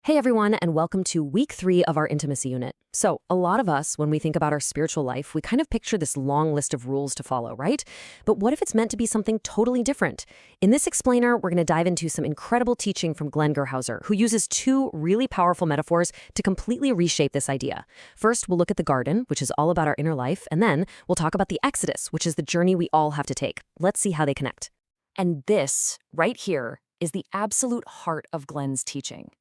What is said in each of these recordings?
Hey everyone, and welcome to week 3 of our intimacy unit. So, a lot of us, when we think about our spiritual life, we kind of picture this long list of rules to follow, right? But what if it's meant to be something totally different? In this explainer, we're going to dive into some incredible teaching from Glen Gerhauser, who uses two really powerful metaphors to completely reshape this idea. First, we'll look at the garden, which is all about our inner life, and then we'll talk about the Exodus, which is the journey we all have to take. Let's see how they connect. And this, right here, is the absolute heart of Glen's teaching.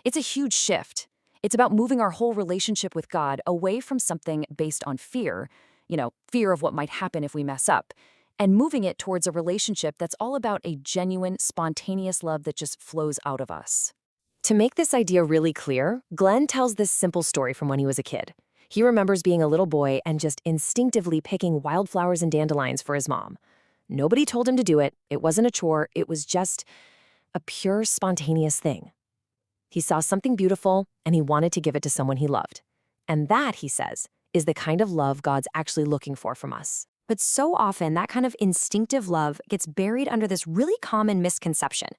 It's a huge shift. It's about moving our whole relationship with God away from something based on fear, fear of what might happen if we mess up, and moving it towards a relationship that's all about a genuine, spontaneous love that just flows out of us. To make this idea really clear, Glenn tells this simple story from when he was a kid. He remembers being a little boy and just instinctively picking wildflowers and dandelions for his mom. Nobody told him to do it. It wasn't a chore. It was just a pure, spontaneous thing. He saw something beautiful, and he wanted to give it to someone he loved. And that, he says, is the kind of love God's actually looking for from us. But so often, that kind of instinctive love gets buried under this really common misconception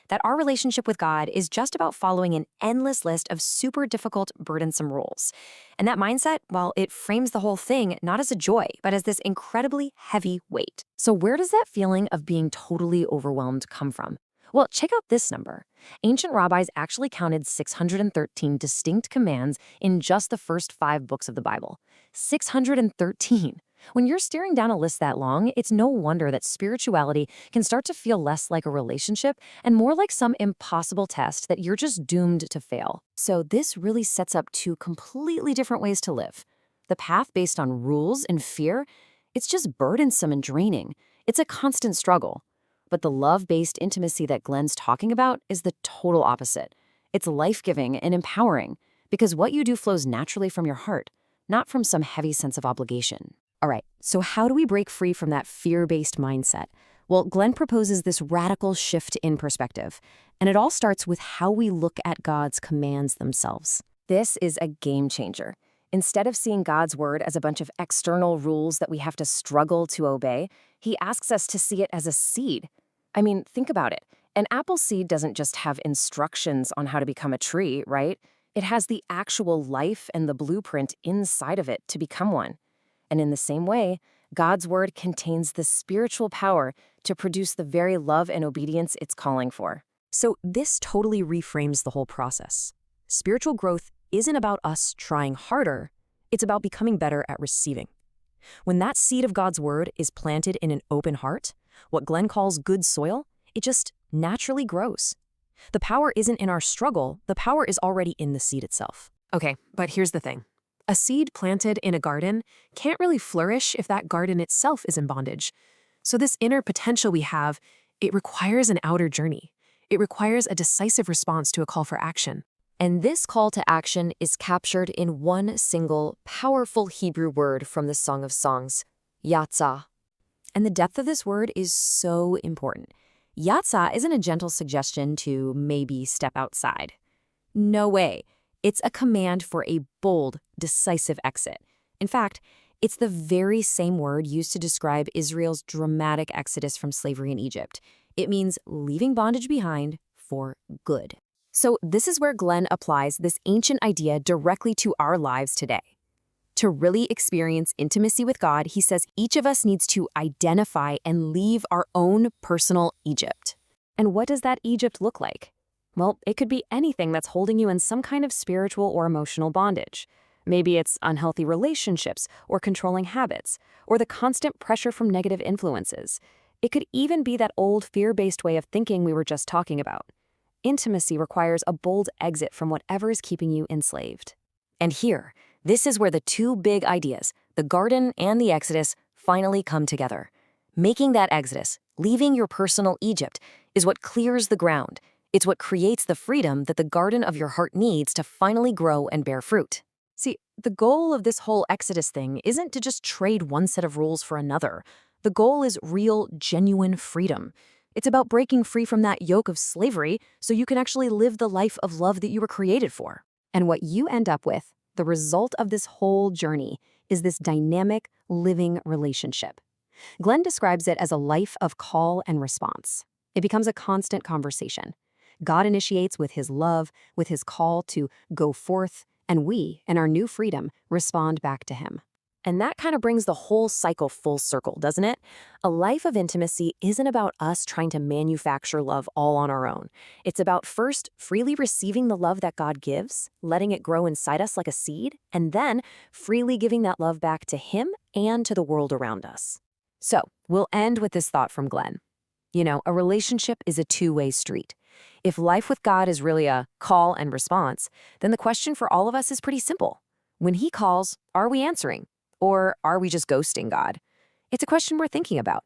that our relationship with God is just about following an endless list of super difficult, burdensome rules. And that mindset, well, it frames the whole thing not as a joy, but as this incredibly heavy weight. So where does that feeling of being totally overwhelmed come from? Well, check out this number. Ancient rabbis actually counted 613 distinct commands in just the first 5 books of the Bible. 613. When you're staring down a list that long, it's no wonder that spirituality can start to feel less like a relationship and more like some impossible test that you're just doomed to fail. So this really sets up 2 completely different ways to live. The path based on rules and fear, it's just burdensome and draining. It's a constant struggle. But the love-based intimacy that Glen's talking about is the total opposite. It's life-giving and empowering because what you do flows naturally from your heart, not from some heavy sense of obligation. All right, so how do we break free from that fear-based mindset? Well, Glen proposes this radical shift in perspective, and it all starts with how we look at God's commands themselves. This is a game changer. Instead of seeing God's word as a bunch of external rules that we have to struggle to obey, he asks us to see it as a seed. I mean, think about it. An apple seed doesn't just have instructions on how to become a tree, right? It has the actual life and the blueprint inside of it to become one. And in the same way, God's word contains the spiritual power to produce the very love and obedience it's calling for. So this totally reframes the whole process. Spiritual growth isn't about us trying harder, it's about becoming better at receiving. When that seed of God's word is planted in an open heart, what Glen calls good soil, it just naturally grows. The power isn't in our struggle, the power is already in the seed itself. Okay, but here's the thing. A seed planted in a garden can't really flourish if that garden itself is in bondage. So this inner potential we have, it requires an outer journey. It requires a decisive response to a call for action. And this call to action is captured in one single, powerful Hebrew word from the Song of Songs, yatzah. And the depth of this word is so important. Yatzah isn't a gentle suggestion to maybe step outside. No way. It's a command for a bold, decisive exit. In fact, it's the very same word used to describe Israel's dramatic exodus from slavery in Egypt. It means leaving bondage behind for good. So this is where Glen applies this ancient idea directly to our lives today. To really experience intimacy with God, he says each of us needs to identify and leave our own personal Egypt. And what does that Egypt look like? Well, it could be anything that's holding you in some kind of spiritual or emotional bondage. Maybe it's unhealthy relationships or controlling habits, or the constant pressure from negative influences. It could even be that old fear-based way of thinking we were just talking about. Intimacy requires a bold exit from whatever is keeping you enslaved. And here, this is where the 2 big ideas, the garden and the Exodus, finally come together. Making that exodus, leaving your personal Egypt, is what clears the ground. It's what creates the freedom that the garden of your heart needs to finally grow and bear fruit. See, the goal of this whole Exodus thing isn't to just trade one set of rules for another. The goal is real, genuine freedom. It's about breaking free from that yoke of slavery so you can actually live the life of love that you were created for. And what you end up with, the result of this whole journey, is this dynamic, living relationship. Glen describes it as a life of call and response. It becomes a constant conversation. God initiates with his love, with his call to go forth, and we, in our new freedom, respond back to him. And that kind of brings the whole cycle full circle, doesn't it? A life of intimacy isn't about us trying to manufacture love all on our own. It's about first freely receiving the love that God gives, letting it grow inside us like a seed, and then freely giving that love back to him and to the world around us. So, we'll end with this thought from Glen. A relationship is a two-way street. If life with God is really a call and response, then the question for all of us is pretty simple. When he calls, are we answering? Or are we just ghosting God? It's a question we're thinking about.